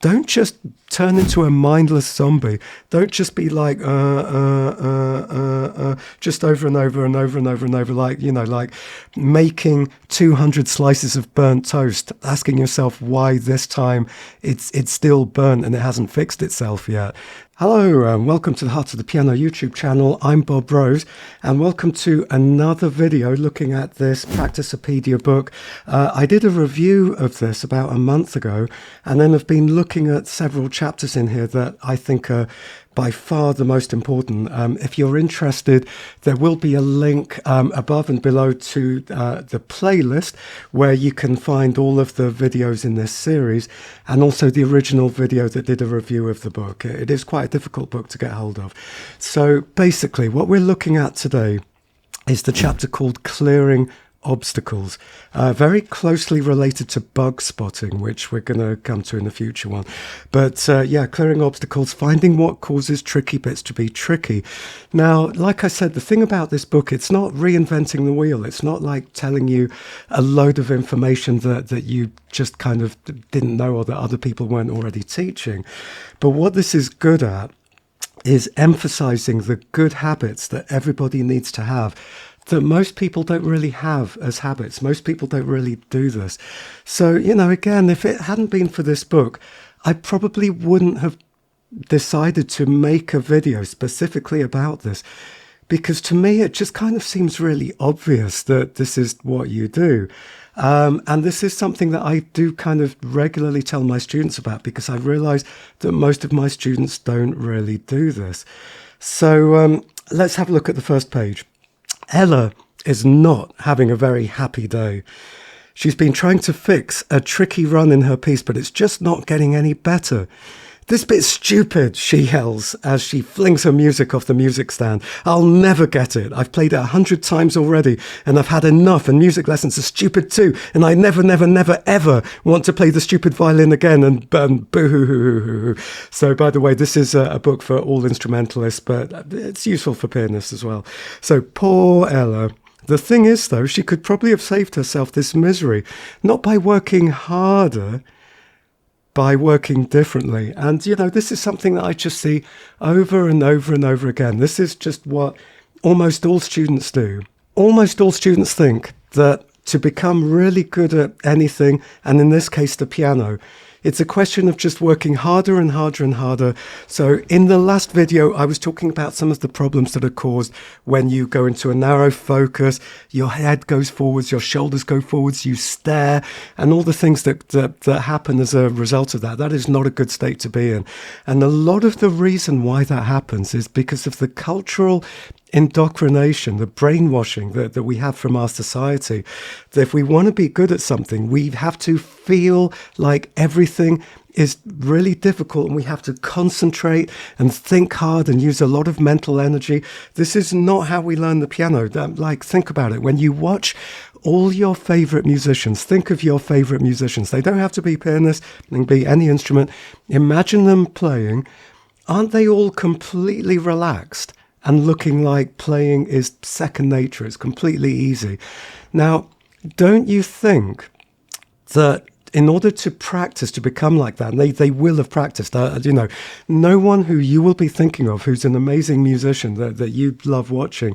don't just turn into a mindless zombie. Don't just be like, just over and over and over and over and over, like, like making 200 slices of burnt toast, asking yourself why this time it's still burnt and it hasn't fixed itself yet. Hello, welcome to the Heart of the Piano YouTube channel. I'm Bob Rose, and welcome to another video looking at this Practiceopedia book. I did a review of this about a month ago, and then I've been looking at several chapters in here that I think are by far the most important. If you're interested, there will be a link above and below to the playlist where you can find all of the videos in this series, and also the original video that did a review of the book. It is quite a difficult book to get hold of. So basically what we're looking at today is the chapter called Clearing Obstacles, very closely related to bug spotting, which we're going to come to in a future one. But yeah, clearing obstacles, finding what causes tricky bits to be tricky. Now, like I said, the thing about this book, it's not reinventing the wheel. It's not like telling you a load of information that you just kind of didn't know or that other people weren't already teaching. But what this is good at is emphasizing the good habits that everybody needs to have, that most people don't really have as habits. Most people don't really do this. So, again, if it hadn't been for this book, I probably wouldn't have decided to make a video specifically about this, because to me, it just kind of seems really obvious that this is what you do. And this is something that I do kind of regularly tell my students about, because I realize that most of my students don't really do this. So let's have a look at the first page. Ella is not having a very happy day. She's been trying to fix a tricky run in her piece, but it's just not getting any better. "This bit's stupid," she yells as she flings her music off the music stand. "I'll never get it. I've played it 100 times already, and I've had enough, and music lessons are stupid too, and I never, ever want to play the stupid violin again," and boo-hoo-hoo-hoo-hoo. So, by the way, this is a book for all instrumentalists, but it's useful for pianists as well. So, poor Ella. The thing is, though, she could probably have saved herself this misery, not by working harder, by working differently. And, this is something that I just see over and over and over again. This is just what almost all students do. Almost all students think that to become really good at anything, and in this case, the piano, it's a question of just working harder and harder and harder. So in the last video, I was talking about some of the problems that are caused when you go into a narrow focus, your head goes forwards, your shoulders go forwards, you stare, and all the things that happen as a result of that. That is not a good state to be in. And a lot of the reason why that happens is because of the cultural indoctrination, the brainwashing that we have from our society, that if we want to be good at something, we have to feel like everything is really difficult and we have to concentrate and think hard and use a lot of mental energy. This is not how we learn the piano. Think about it. When you watch all your favorite musicians, think of your favorite musicians. They don't have to be pianists, they can be any instrument. Imagine them playing. Aren't they all completely relaxed and looking like playing is second nature? It's completely easy. Now, don't you think that in order to practice, to become like that, and they will have practiced, no one who you will be thinking of who's an amazing musician that you love watching,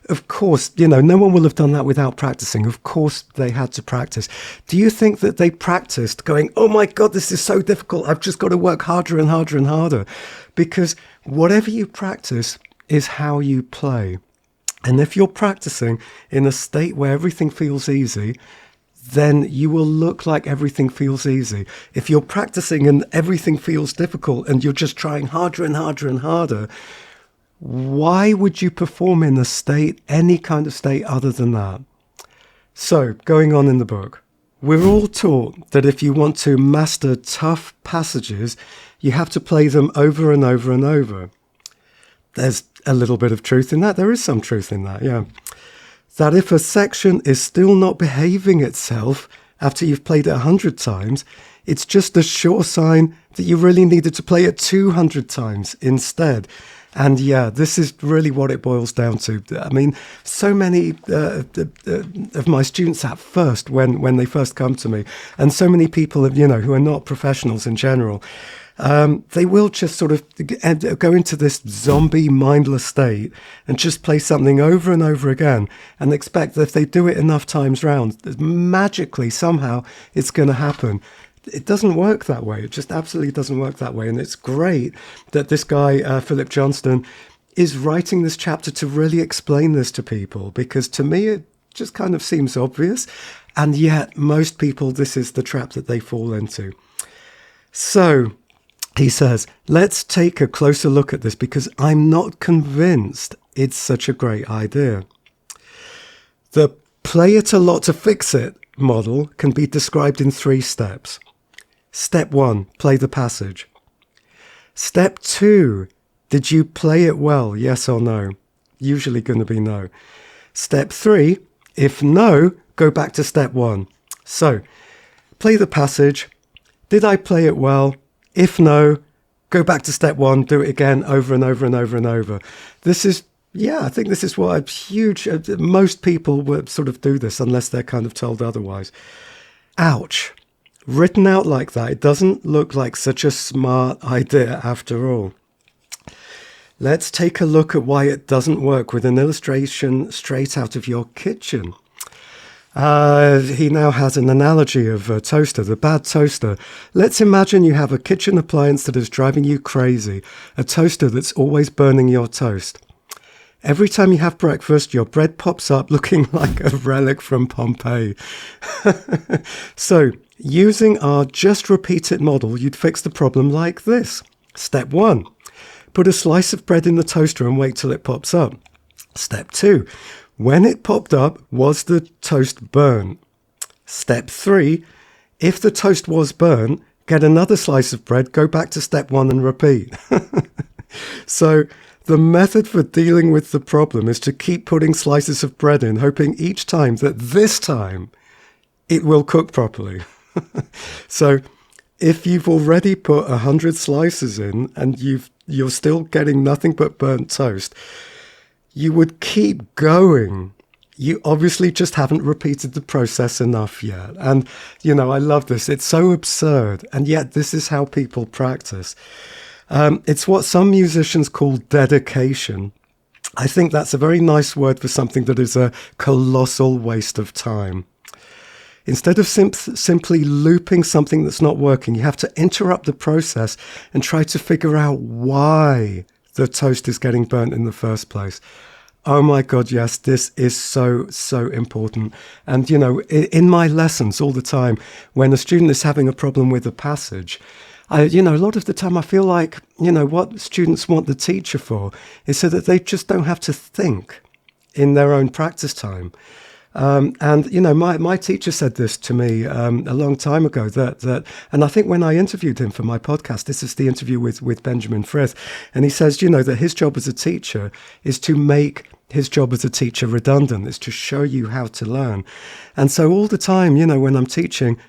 of course, no one will have done that without practicing. Of course, they had to practice. Do you think that they practiced going, "Oh my God, this is so difficult. I've just got to work harder and harder and harder"? Because whatever you practice is how you play. And if you're practicing in a state where everything feels easy, then you will look like everything feels easy. If you're practicing and everything feels difficult and you're just trying harder and harder and harder, why would you perform in a state, any kind of state other than that? So, going on in the book, we're all taught that if you want to master tough passages, you have to play them over and over and over. There's a little bit of truth in that. There is some truth in that, yeah. That if a section is still not behaving itself after you've played it 100 times, it's just a sure sign that you really needed to play it 200 times instead. And yeah, this is really what it boils down to. I mean, so many of my students at first, when they first come to me, and so many people, who are not professionals in general, they will just sort of go into this zombie mindless state and just play something over and over again and expect that if they do it enough times round, magically, somehow, it's going to happen. It doesn't work that way. It just absolutely doesn't work that way. And it's great that this guy, Philip Johnston, is writing this chapter to really explain this to people, because to me, it just kind of seems obvious. And yet, most people, this is the trap that they fall into. So, he says, let's take a closer look at this, because I'm not convinced it's such a great idea. The play it a lot to fix it model can be described in 3 steps. Step 1, play the passage. Step 2, did you play it well, yes or no? Usually going to be no. Step 3, if no, go back to step 1. So, play the passage. Did I play it well? If no, go back to step 1, do it again over and over and over and over. This is, I think this is what most people would sort of do this unless they're kind of told otherwise. Ouch. Written out like that, it doesn't look like such a smart idea after all. Let's take a look at why it doesn't work with an illustration straight out of your kitchen. He now has an analogy of a toaster, the bad toaster. Let's imagine you have a kitchen appliance that is driving you crazy, a toaster that's always burning your toast. Every time you have breakfast, your bread pops up looking like a relic from Pompeii. So, using our just repeat it model, you'd fix the problem like this. Step 1, put a slice of bread in the toaster and wait till it pops up. Step 2, when it popped up, was the toast burnt? Step 3, if the toast was burnt, get another slice of bread, go back to step 1 and repeat. So, the method for dealing with the problem is to keep putting slices of bread in, hoping each time that this time it will cook properly. So if you've already put 100 slices in and you're still getting nothing but burnt toast, you would keep going. You obviously just haven't repeated the process enough yet. And, I love this. It's so absurd. And yet this is how people practice. It's what some musicians call dedication. I think that's a very nice word for something that is a colossal waste of time. Instead of simply looping something that's not working, you have to interrupt the process and try to figure out why the toast is getting burnt in the first place. Oh my God, yes, this is so, so important. And, in my lessons all the time, when a student is having a problem with a passage, a lot of the time I feel like, what students want the teacher for is so that they just don't have to think in their own practice time. My teacher said this to me a long time ago, that and I think when I interviewed him for my podcast, this is the interview with Benjamin Frith, and he says, that his job as a teacher is to make his job as a teacher redundant, is to show you how to learn. And so all the time, when I'm teaching,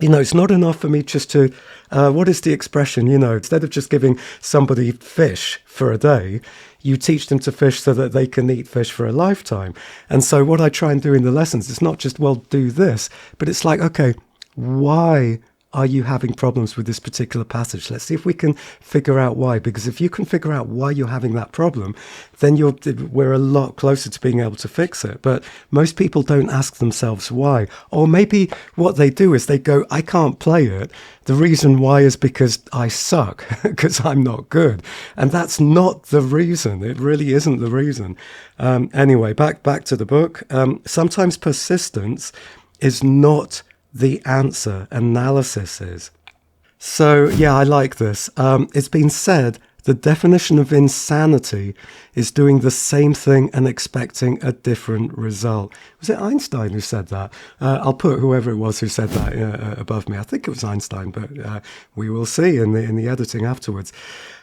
it's not enough for me just to, what is the expression, instead of just giving somebody fish for a day, you teach them to fish so that they can eat fish for a lifetime. And so what I try and do in the lessons is not just, do this, but it's like, okay, why are you having problems with this particular passage? Let's see if we can figure out why. Because if you can figure out why you're having that problem, then we're a lot closer to being able to fix it. But most people don't ask themselves why. Or maybe what they do is they go, I can't play it. The reason why is because I suck, because I'm not good. And that's not the reason. It really isn't the reason. Anyway, back to the book. Sometimes persistence is not the answer, analysis is. So, I like this. It's been said the definition of insanity is doing the same thing and expecting a different result. Was it Einstein who said that? I'll put whoever it was who said that above me. I think it was Einstein, but we will see in the editing afterwards.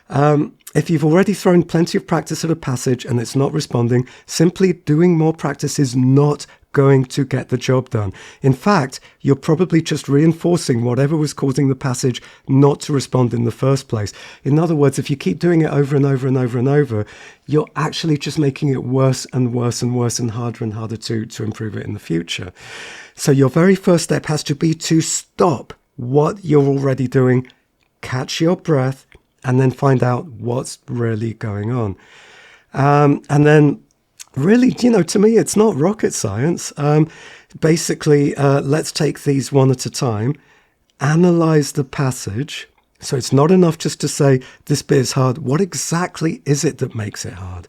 If you've already thrown plenty of practice at a passage and it's not responding, simply doing more practice is not going to get the job done. In fact, you're probably just reinforcing whatever was causing the passage not to respond in the first place. In other words, if you keep doing it over and over and over and over, you're actually just making it worse and worse and worse and harder to improve it in the future. So your very first step has to be to stop what you're already doing, catch your breath, and then find out what's really going on. And then really, to me, it's not rocket science. Basically, let's take these one at a time, analyze the passage. So it's not enough just to say, this bit is hard. What exactly is it that makes it hard?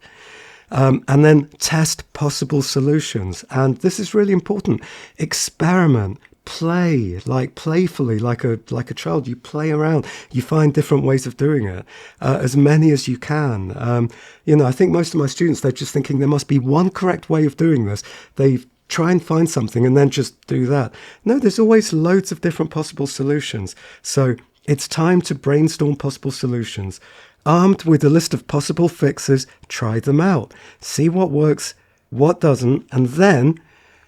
And then test possible solutions. And this is really important. Experiment. Play, playfully, like a child. You play around. You find different ways of doing it, as many as you can. I think most of my students, they're just thinking there must be one correct way of doing this. They try and find something and then just do that. No, there's always loads of different possible solutions. So it's time to brainstorm possible solutions. Armed with a list of possible fixes, try them out. See what works, what doesn't, and then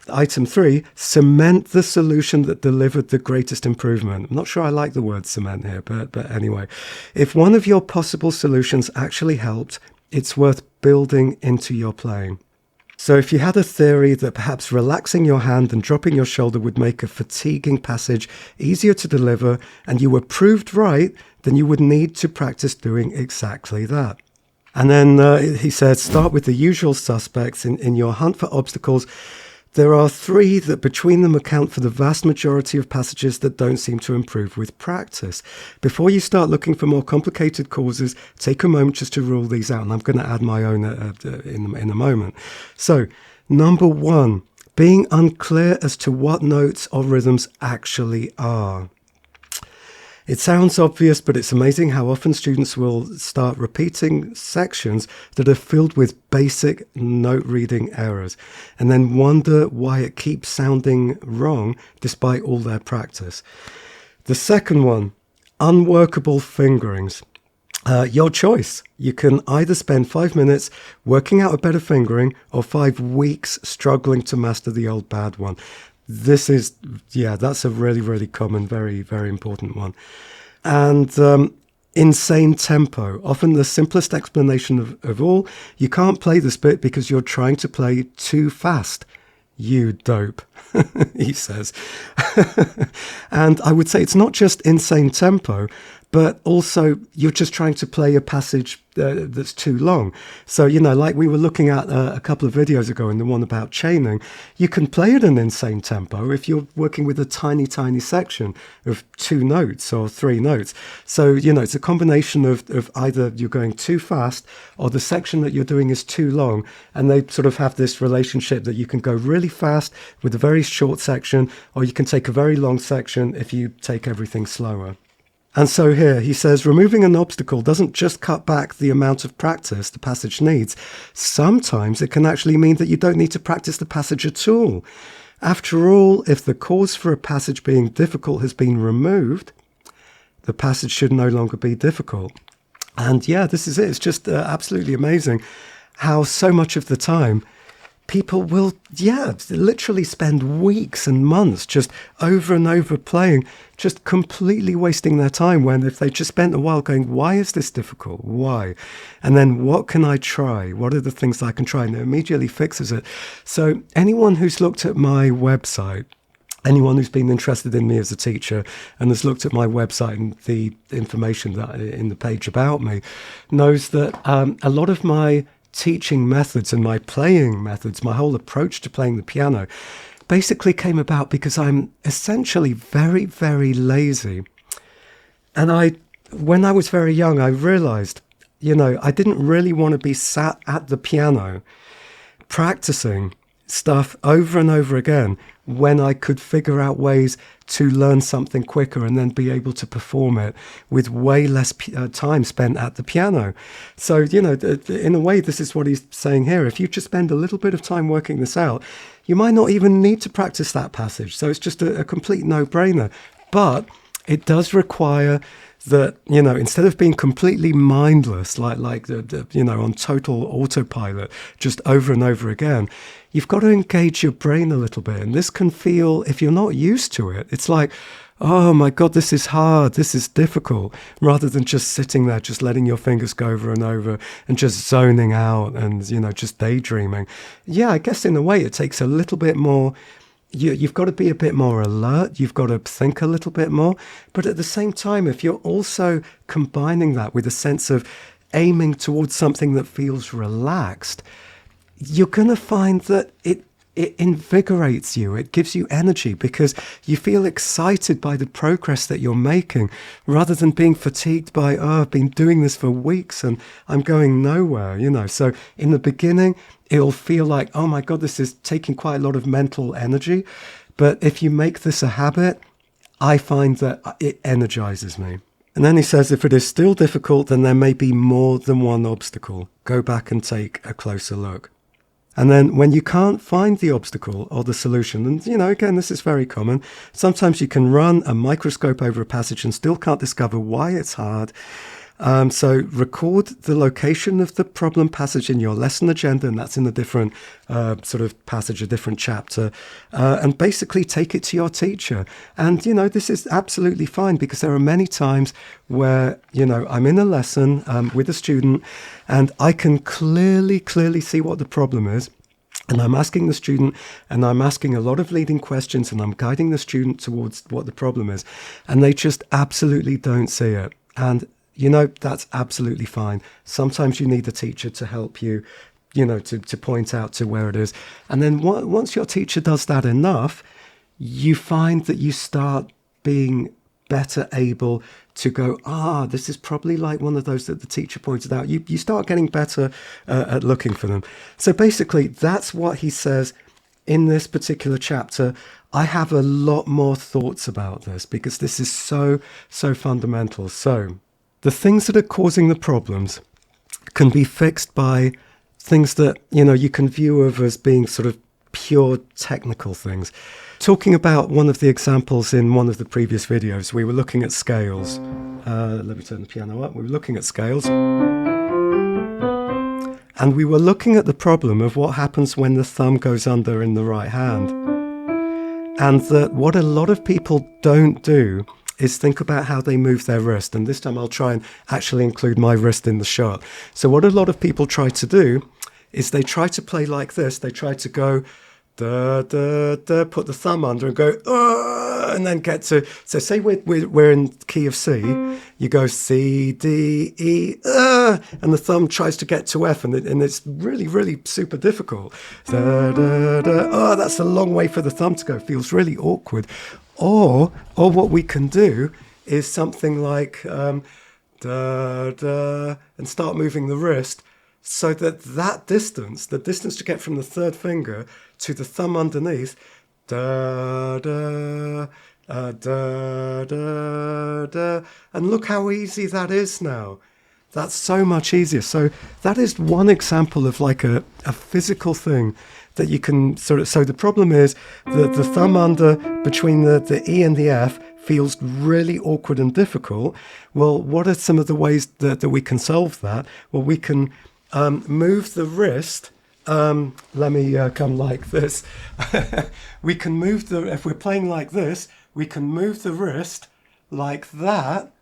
Item 3, cement the solution that delivered the greatest improvement. I'm not sure I like the word cement here, but anyway. If one of your possible solutions actually helped, it's worth building into your playing. So if you had a theory that perhaps relaxing your hand and dropping your shoulder would make a fatiguing passage easier to deliver, and you were proved right, then you would need to practice doing exactly that. And then he says, start with the usual suspects in your hunt for obstacles. There are 3 that between them account for the vast majority of passages that don't seem to improve with practice. Before you start looking for more complicated causes, take a moment just to rule these out. And I'm going to add my own in a moment. So, number 1, being unclear as to what notes or rhythms actually are. It sounds obvious, but it's amazing how often students will start repeating sections that are filled with basic note reading errors and then wonder why it keeps sounding wrong despite all their practice. The second one, unworkable fingerings. Your choice. You can either spend 5 minutes working out a better fingering or 5 weeks struggling to master the old bad one. That's a really, really common, very, very important one. And insane tempo. Often the simplest explanation of all. You can't play this bit because you're trying to play too fast. You dope, he says. And I would say it's not just insane tempo, but also you're just trying to play a passage that's too long. So, like we were looking at a couple of videos ago in the one about chaining, you can play at an insane tempo if you're working with a tiny, tiny section of 2 notes or 3 notes. So, it's a combination of either you're going too fast or the section that you're doing is too long. And they sort of have this relationship that you can go really fast with a very short section, or you can take a very long section if you take everything slower. And so here he says, removing an obstacle doesn't just cut back the amount of practice the passage needs. Sometimes it can actually mean that you don't need to practice the passage at all. After all, if the cause for a passage being difficult has been removed, the passage should no longer be difficult. And this is it. It's just absolutely amazing how so much of the time people will, literally spend weeks and months just over and over playing, just completely wasting their time, when if they just spent a while going, why is this difficult? Why? And then what can I try? What are the things I can try? And it immediately fixes it. So anyone who's looked at my website, anyone who's been interested in me as a teacher and has looked at my website and the information that in the page about me, knows that a lot of my teaching methods and my playing methods, my whole approach to playing the piano, basically came about because I'm essentially very, very lazy. And when I was very young, I realized, I didn't really want to be sat at the piano practicing stuff over and over again when I could figure out ways to learn something quicker and then be able to perform it with way less time spent at the piano. So, in a way, this is what he's saying here. If you just spend a little bit of time working this out, you might not even need to practice that passage. So it's just a complete no-brainer. But it does require that, instead of being completely mindless, like on total autopilot, just over and over again, you've got to engage your brain a little bit. And this can feel, if you're not used to it, it's like, oh my God, this is hard, this is difficult, rather than just sitting there, just letting your fingers go over and over and just zoning out and, just daydreaming. Yeah, I guess in a way it takes a little bit more. You've got to be a bit more alert. You've got to think a little bit more. But at the same time, if you're also combining that with a sense of aiming towards something that feels relaxed, you're going to find that it invigorates you. It gives you energy because you feel excited by the progress that you're making, rather than being fatigued by, I've been doing this for weeks and I'm going nowhere, So in the beginning, it'll feel like, oh my God, this is taking quite a lot of mental energy. But if you make this a habit, I find that it energizes me. And then he says, if it is still difficult, then there may be more than one obstacle. Go back and take a closer look. And then when you can't find the obstacle or the solution, and, again, this is very common. Sometimes you can run a microscope over a passage and still can't discover why it's hard. So record the location of the problem passage in your lesson agenda, and that's in a different sort of passage, a different chapter, and basically take it to your teacher. And, this is absolutely fine, because there are many times where, I'm in a lesson with a student and I can clearly see what the problem is. And I'm asking the student, and I'm asking a lot of leading questions, and I'm guiding the student towards what the problem is. And they just absolutely don't see it. And that's absolutely fine. Sometimes you need a teacher to help you, to point out to where it is. And then once your teacher does that enough, you find that you start being better able to go, this is probably like one of those that the teacher pointed out. You start getting better at looking for them. So basically, that's what he says in this particular chapter. I have a lot more thoughts about this because this is so fundamental. So the things that are causing the problems can be fixed by things that, you can view of as being sort of pure technical things. Talking about one of the examples in one of the previous videos, we were looking at scales. Let me turn the piano up. We were looking at scales. And we were looking at the problem of what happens when the thumb goes under in the right hand. And that what a lot of people don't do is think about how they move their wrist. And this time I'll try and actually include my wrist in the shot. So what a lot of people try to do is they try to play like this. They try to go, da, da, da, put the thumb under and go, and then get to, so say we're in key of C, you go C, D, E, and the thumb tries to get to F, and it's really super difficult. Da, da, da, that's a long way for the thumb to go. It feels really awkward. Or what we can do is something like da, da, and start moving the wrist so that distance, the distance to get from the third finger to the thumb underneath, da, da, da, da, da, and look how easy that is now. That's so much easier. So that is one example of like a physical thing that you can sort of, so the problem is that the thumb under between the E and the F feels really awkward and difficult. Well, what are some of the ways that we can solve that? Well, we can move the wrist. Let me come like this. We can move if we're playing like this, we can move the wrist like that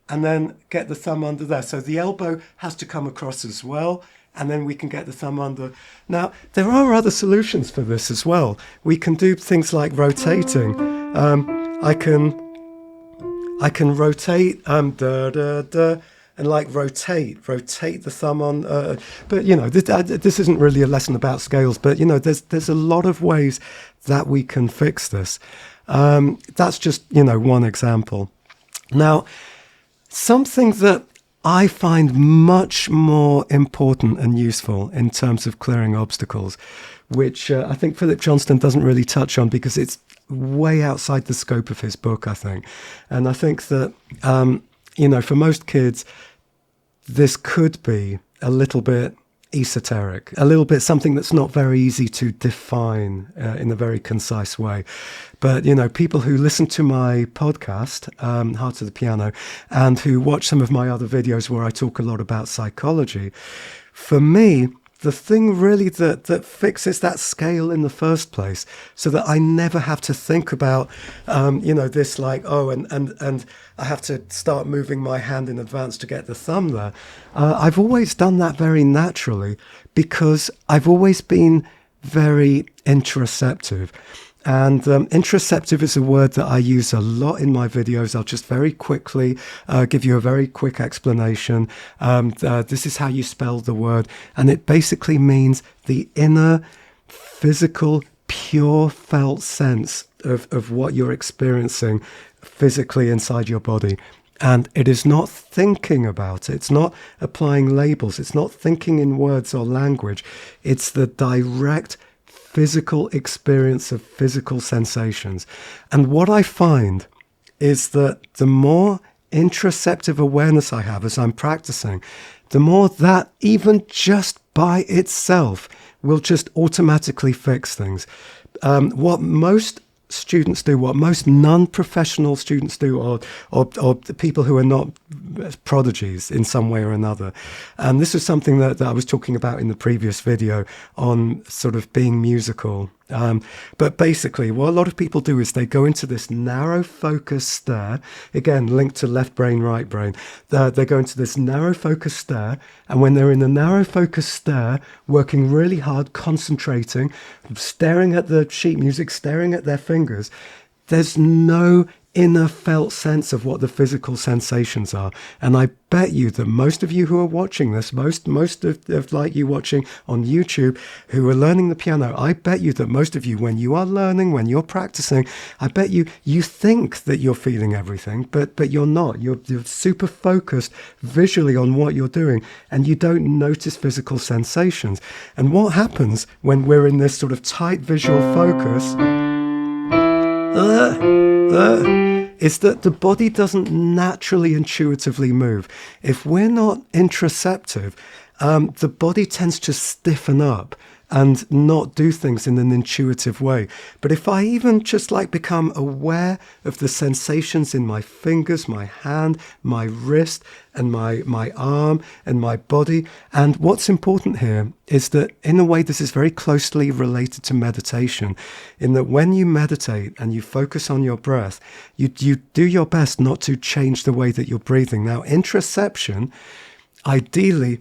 and then get the thumb under there. So the elbow has to come across as well, and then we can get the thumb under. Now, there are other solutions for this as well. We can do things like rotating. I can rotate, da, da, da, and like rotate the thumb on. But, this isn't really a lesson about scales, but, there's a lot of ways that we can fix this. That's just, one example. Now, something that I find much more important and useful in terms of clearing obstacles, which I think Philip Johnston doesn't really touch on because it's way outside the scope of his book, I think. And I think that, for most kids, this could be a little bit esoteric, a little bit something that's not very easy to define in a very concise way. But, people who listen to my podcast, Heart to the Piano, and who watch some of my other videos where I talk a lot about psychology, for me, the thing really that fixes that scale in the first place, so that I never have to think about, this like, and I have to start moving my hand in advance to get the thumb there. I've always done that very naturally because I've always been very interoceptive. And interoceptive is a word that I use a lot in my videos. I'll just very quickly give you a very quick explanation. This is how you spell the word. And it basically means the inner, physical, pure felt sense of what you're experiencing physically inside your body. And it is not thinking about it. It's not applying labels. It's not thinking in words or language. It's the direct physical experience of physical sensations. And what I find is that the more interoceptive awareness I have as I'm practicing, the more that even just by itself will just automatically fix things. What most students do, what most non-professional students do, or people who are not prodigies in some way or another. And this is something that I was talking about in the previous video on sort of being musical. But basically, what a lot of people do is they go into this narrow focus stare, again, linked to left brain, right brain. They go into this narrow focus stare, and when they're in a narrow focus stare, working really hard, concentrating, staring at the sheet music, staring at their fingers, there's no inner felt sense of what the physical sensations are. And I bet you that most of you who are watching this, most of like you watching on YouTube who are learning the piano, I bet you that most of you, when you are learning, when you're practicing, I bet you think that you're feeling everything, but you're not. You're super focused visually on what you're doing, and you don't notice physical sensations. And what happens when we're in this sort of tight visual focus is that the body doesn't naturally intuitively move. If we're not interoceptive, the body tends to stiffen up and not do things in an intuitive way. But if I even just like become aware of the sensations in my fingers, my hand, my wrist, and my arm and my body, and what's important here is that in a way this is very closely related to meditation, in that when you meditate and you focus on your breath, you do your best not to change the way that you're breathing. Now, interoception, ideally,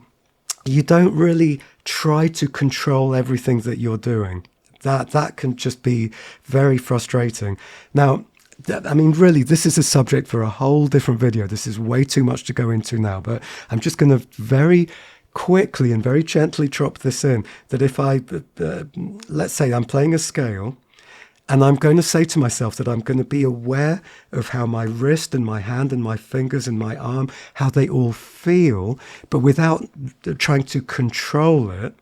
you don't really try to control everything that you're doing. That can just be very frustrating. Now, I mean, really, this is a subject for a whole different video. This is way too much to go into now, but I'm just going to very quickly and very gently drop this in, that if I, let's say I'm playing a scale, and I'm going to say to myself that I'm going to be aware of how my wrist and my hand and my fingers and my arm, how they all feel, but without trying to control it.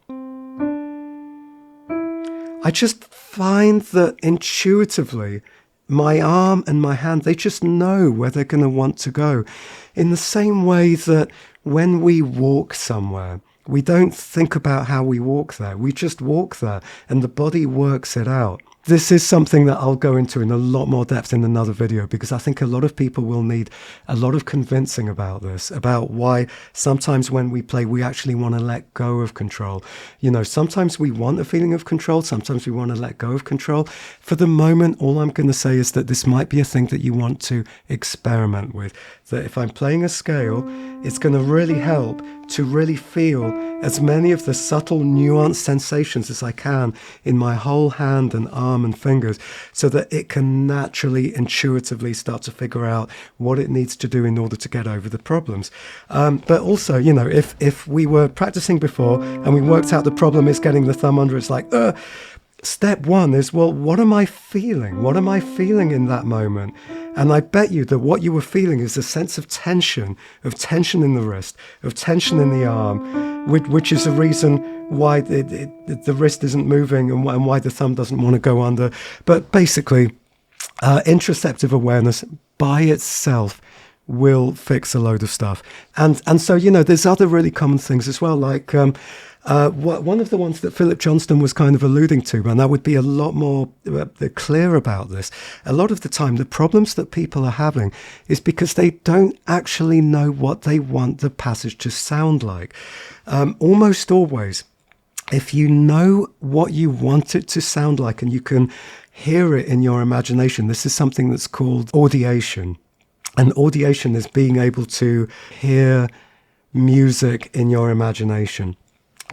I just find that intuitively, my arm and my hand, they just know where they're going to want to go. In the same way that when we walk somewhere, we don't think about how we walk there. We just walk there, and the body works it out. This is something that I'll go into in a lot more depth in another video, because I think a lot of people will need a lot of convincing about this, about why sometimes when we play, we actually want to let go of control. You know, sometimes we want a feeling of control, sometimes we want to let go of control. For the moment, all I'm going to say is that this might be a thing that you want to experiment with. That if I'm playing a scale, it's going to really help to really feel as many of the subtle, nuanced sensations as I can in my whole hand and arm and fingers, so that it can naturally, intuitively start to figure out what it needs to do in order to get over the problems. But also, you know, if we were practicing before and we worked out the problem is getting the thumb under, it's like, step one is, well, what am I feeling? What am I feeling in that moment? And I bet you that what you were feeling is a sense of tension in the wrist, of tension in the arm, which is the reason why the wrist isn't moving and why the thumb doesn't want to go under. But basically, interoceptive awareness by itself will fix a load of stuff. And so, there's other really common things as well, like one of the ones that Philip Johnston was kind of alluding to, and I would be a lot more clear about this. A lot of the time, the problems that people are having is because they don't actually know what they want the passage to sound like. Almost always, if you know what you want it to sound like and you can hear it in your imagination, this is something that's called audiation. And audiation is being able to hear music in your imagination.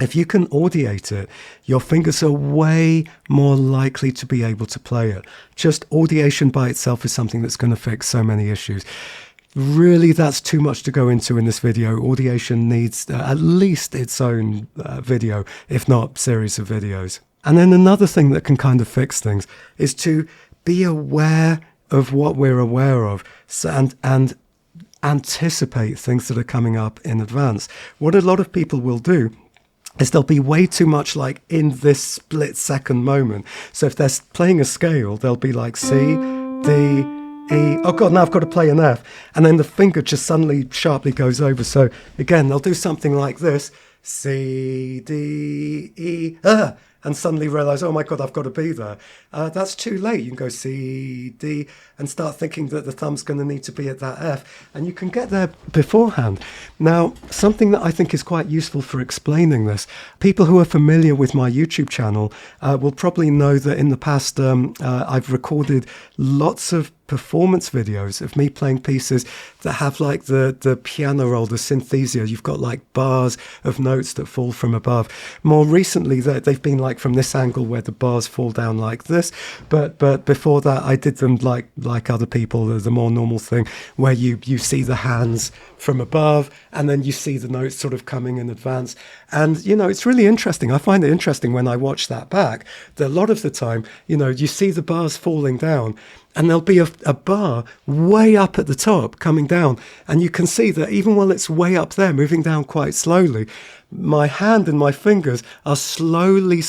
If you can audiate it, your fingers are way more likely to be able to play it. Just audiation by itself is something that's going to fix so many issues. Really, that's too much to go into in this video. Audiation needs at least its own video, if not series of videos. And then another thing that can kind of fix things is to be aware of what we're aware of, and anticipate things that are coming up in advance. What a lot of people will do is they'll be way too much like in this split second moment. So if they're playing a scale, they'll be like C, D, E. Oh God, now I've got to play an F. And then the finger just suddenly sharply goes over. So again, they'll do something like this, C, D, E, and suddenly realize, oh my God, I've got to be there. That's too late. You can go C, D, and start thinking that the thumb's going to need to be at that F, and you can get there beforehand. Now, something that I think is quite useful for explaining this, people who are familiar with my YouTube channel will probably know that in the past I've recorded lots of performance videos of me playing pieces that have like the piano roll, the synthesia. You've got like bars of notes that fall from above. More recently, they've been like from this angle where the bars fall down like this. But before that, I did them like other people, the more normal thing, where you see the hands from above and then you see the notes sort of coming in advance. And, it's really interesting. I find it interesting when I watch that back, that a lot of the time, you see the bars falling down, and there'll be a bar way up at the top coming down. And you can see that even while it's way up there, moving down quite slowly, my hand and my fingers are slowly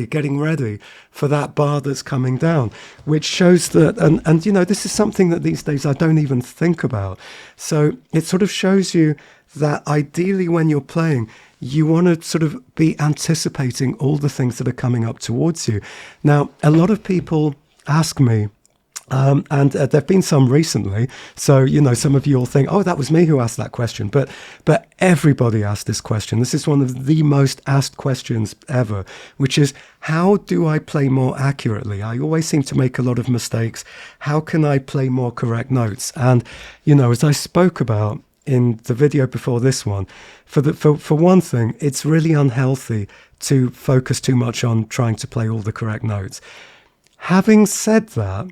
getting ready for that bar that's coming down, which shows that, and this is something that these days I don't even think about. So it sort of shows you that ideally when you're playing, you want to sort of be anticipating all the things that are coming up towards you. Now, a lot of people ask me, and there have been some recently. So, some of you will think, oh, that was me who asked that question. But everybody asked this question. This is one of the most asked questions ever, which is, how do I play more accurately? I always seem to make a lot of mistakes. How can I play more correct notes? And, as I spoke about in the video before this one, for one thing, it's really unhealthy to focus too much on trying to play all the correct notes. Having said that,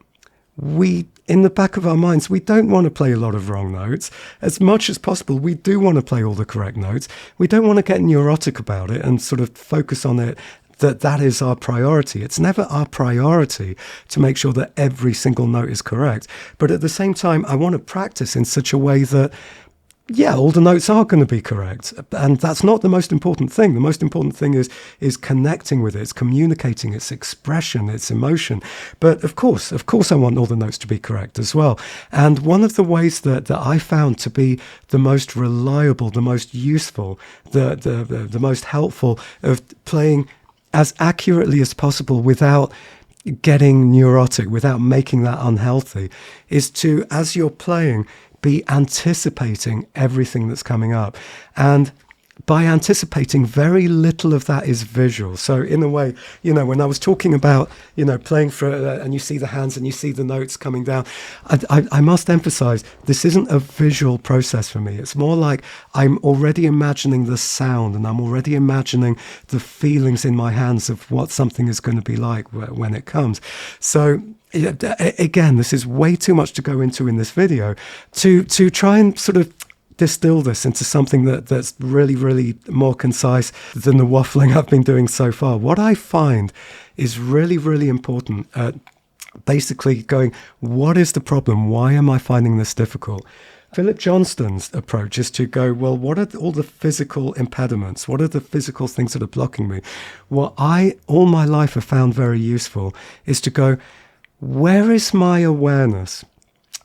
in the back of our minds, we don't want to play a lot of wrong notes. As much as possible, we do want to play all the correct notes. We don't want to get neurotic about it and sort of focus on it, that is our priority. It's never our priority to make sure that every single note is correct. But at the same time, I want to practice in such a way that, yeah, all the notes are going to be correct. And that's not the most important thing. The most important thing is connecting with it, it's communicating, its expression, its emotion. But of course, I want all the notes to be correct as well. And one of the ways that I found to be the most reliable, the most useful, the most helpful of playing as accurately as possible without getting neurotic, without making that unhealthy, is to, as you're playing, be anticipating everything that's coming up. And by anticipating, very little of that is visual. So in a way, when I was talking about, playing for, and you see the hands and you see the notes coming down, I must emphasize, this isn't a visual process for me. It's more like I'm already imagining the sound, and I'm already imagining the feelings in my hands of what something is going to be like when it comes. So again, this is way too much to go into in this video to try and sort of distill this into something that's really more concise than the waffling I've been doing so far. What I find is really important at basically going, what is the problem? Why am I finding this difficult? Philip Johnston's approach is to go, well, what are all the physical impediments? What are the physical things that are blocking me? What I, all my life, have found very useful is to go, where is my awareness?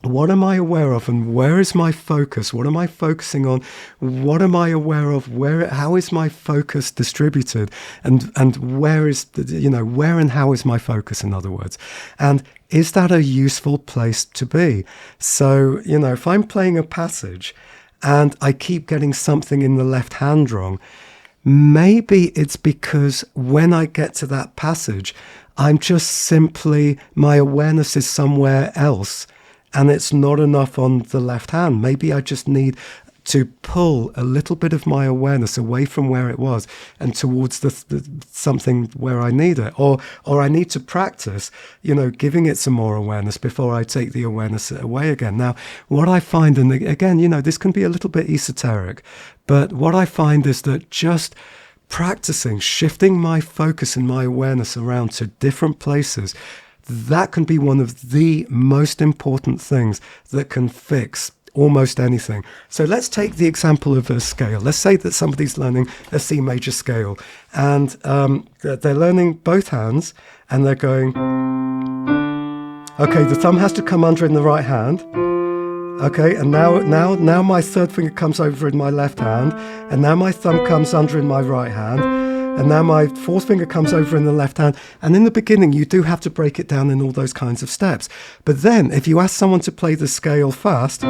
What am I aware of, and where is my focus? What am I focusing on? What am I aware of? How is my focus distributed? And where is where and how is my focus, in other words? And is that a useful place to be? So, if I'm playing a passage and I keep getting something in the left hand wrong, maybe it's because when I get to that passage, I'm just simply, my awareness is somewhere else. And it's not enough on the left hand. Maybe I just need to pull a little bit of my awareness away from where it was and towards the something where I need it. Or I need to practice, giving it some more awareness before I take the awareness away again. Now, what I find, and again, this can be a little bit esoteric, but what I find is that just practicing, shifting my focus and my awareness around to different places, that can be one of the most important things that can fix almost anything. So let's take the example of a scale. Let's say that somebody's learning a C major scale, and they're learning both hands, and they're going, okay, the thumb has to come under in the right hand. Okay, and now my third finger comes over in my left hand, and now my thumb comes under in my right hand, and now my fourth finger comes over in the left hand. And in the beginning, you do have to break it down in all those kinds of steps. But then, if you ask someone to play the scale fast,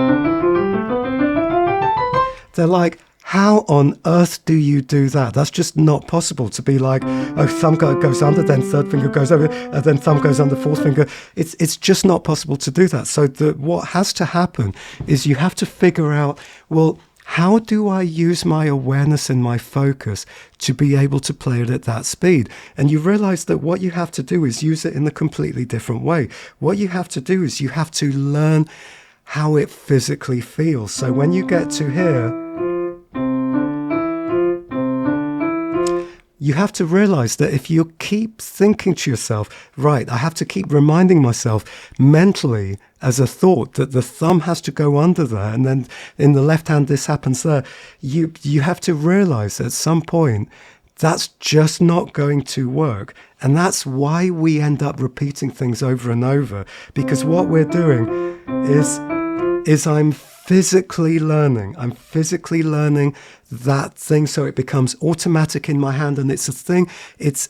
they're like, how on earth do you do that? That's just not possible to be like, oh, thumb goes under, then third finger goes over, and then thumb goes under, fourth finger. It's just not possible to do that. So what has to happen is you have to figure out, well, how do I use my awareness and my focus to be able to play it at that speed? And you realize that what you have to do is use it in a completely different way. What you have to do is you have to learn how it physically feels. So when you get to here, you have to realize that if you keep thinking to yourself, right, I have to keep reminding myself mentally as a thought that the thumb has to go under there, and then in the left hand this happens there, you have to realize at some point that's just not going to work. And that's why we end up repeating things over and over, because what we're doing is I'm physically learning that thing, so it becomes automatic in my hand, and it's a thing,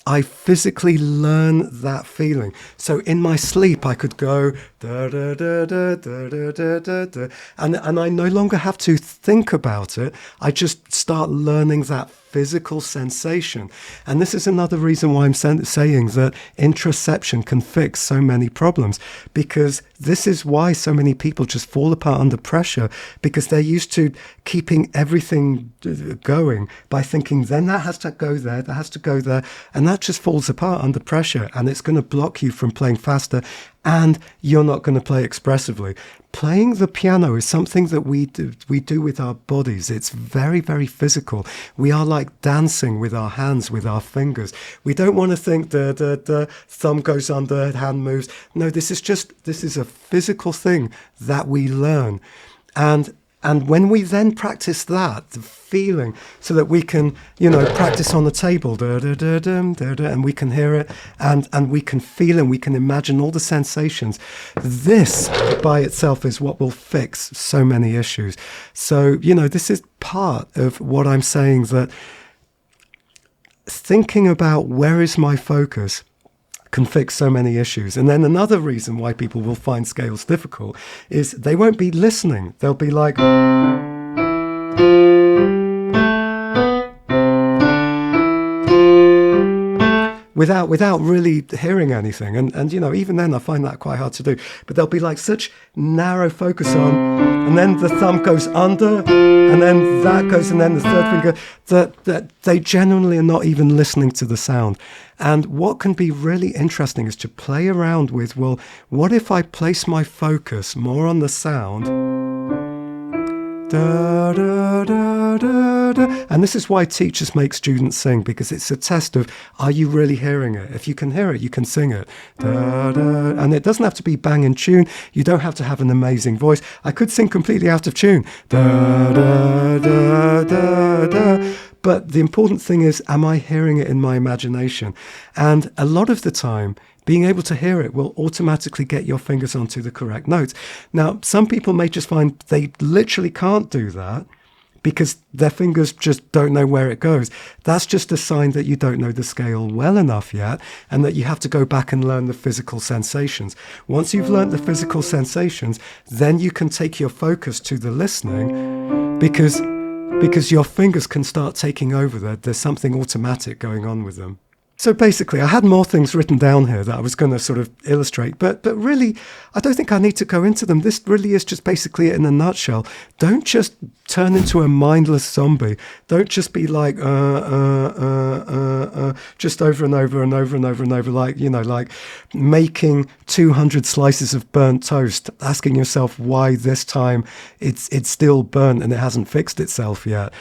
I physically learn that feeling. So in my sleep I could go da da da da da da da da da, and I no longer have to think about it. I just start learning that physical sensation. And this is another reason why I'm saying that introception can fix so many problems, because this is why so many people just fall apart under pressure, because they're used to keeping everything going by thinking, then that has to go there, that has to go there, and that just falls apart under pressure, and it's going to block you from playing faster, and you're not going to play expressively. Playing the piano is something that we do with our bodies. It's very, very physical. We are like dancing with our hands, with our fingers. We don't want to think the thumb goes under, hand moves. No, this is a physical thing that we learn. And when we then practice that, the feeling, so that we can, practice on the table, and we can hear it, and we can feel and we can imagine all the sensations. This by itself is what will fix so many issues. So, this is part of what I'm saying, that thinking about where is my focus can fix so many issues. And then another reason why people will find scales difficult is they won't be listening. They'll be like, without really hearing anything. And even then I find that quite hard to do. But there'll be like such narrow focus on, and then the thumb goes under, and then that goes, and then the third finger, that they genuinely are not even listening to the sound. And what can be really interesting is to play around with, well, what if I place my focus more on the sound? Da, da, da, da, da. And this is why teachers make students sing, because it's a test of, are you really hearing it? If you can hear it, you can sing it. Da, da. And it doesn't have to be bang in tune. You don't have to have an amazing voice. I could sing completely out of tune. Da, da, da, da, da. But the important thing is, am I hearing it in my imagination? And a lot of the time, being able to hear it will automatically get your fingers onto the correct notes. Now, some people may just find they literally can't do that because their fingers just don't know where it goes. That's just a sign that you don't know the scale well enough yet, and that you have to go back and learn the physical sensations. Once you've learned the physical sensations, then you can take your focus to the listening, because your fingers can start taking over. There's something automatic going on with them. So basically, I had more things written down here that I was going to sort of illustrate, but really, I don't think I need to go into them. This really is just basically it in a nutshell. Don't just turn into a mindless zombie. Don't just be like, just over and over and over and over and over, like, like making 200 slices of burnt toast, asking yourself why this time it's still burnt and it hasn't fixed itself yet.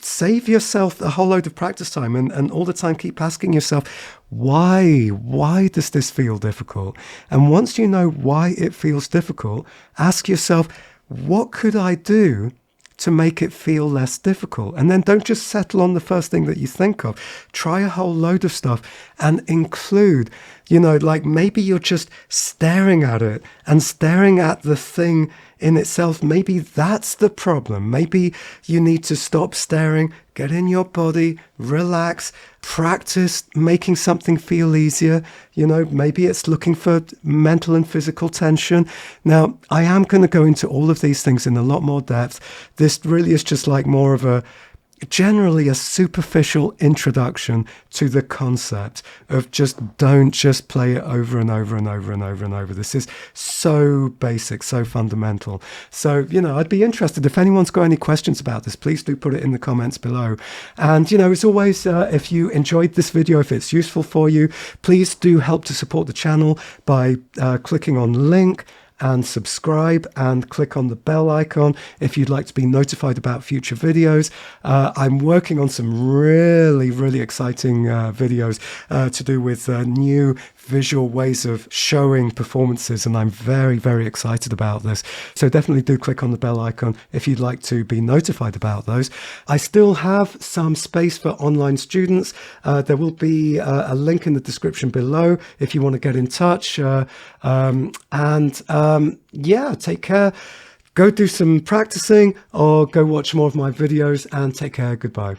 Save yourself a whole load of practice time and all the time keep asking yourself, why does this feel difficult? And once you know why it feels difficult, ask yourself, what could I do to make it feel less difficult? And then don't just settle on the first thing that you think of. Try a whole load of stuff and include, like maybe you're just staring at it and staring at the thing in itself. Maybe that's the problem. Maybe you need to stop staring, get in your body, relax, practice making something feel easier. Maybe it's looking for mental and physical tension. Now, I am going to go into all of these things in a lot more depth. This really is just like more of generally a superficial introduction to the concept of don't just play it over and over and over and over and over. This is so basic, so fundamental. So, I'd be interested if anyone's got any questions about this, please do put it in the comments below. And, as always, if you enjoyed this video, if it's useful for you, please do help to support the channel by clicking on link and subscribe, and click on the bell icon if you'd like to be notified about future videos. I'm working on some really, really exciting videos to do with new visual ways of showing performances, and I'm very, very excited about this. So definitely do click on the bell icon if you'd like to be notified about those. I still have some space for online students. There will be a link in the description below if you want to get in touch. Yeah, take care. Go do some practicing or go watch more of my videos, and take care. Goodbye.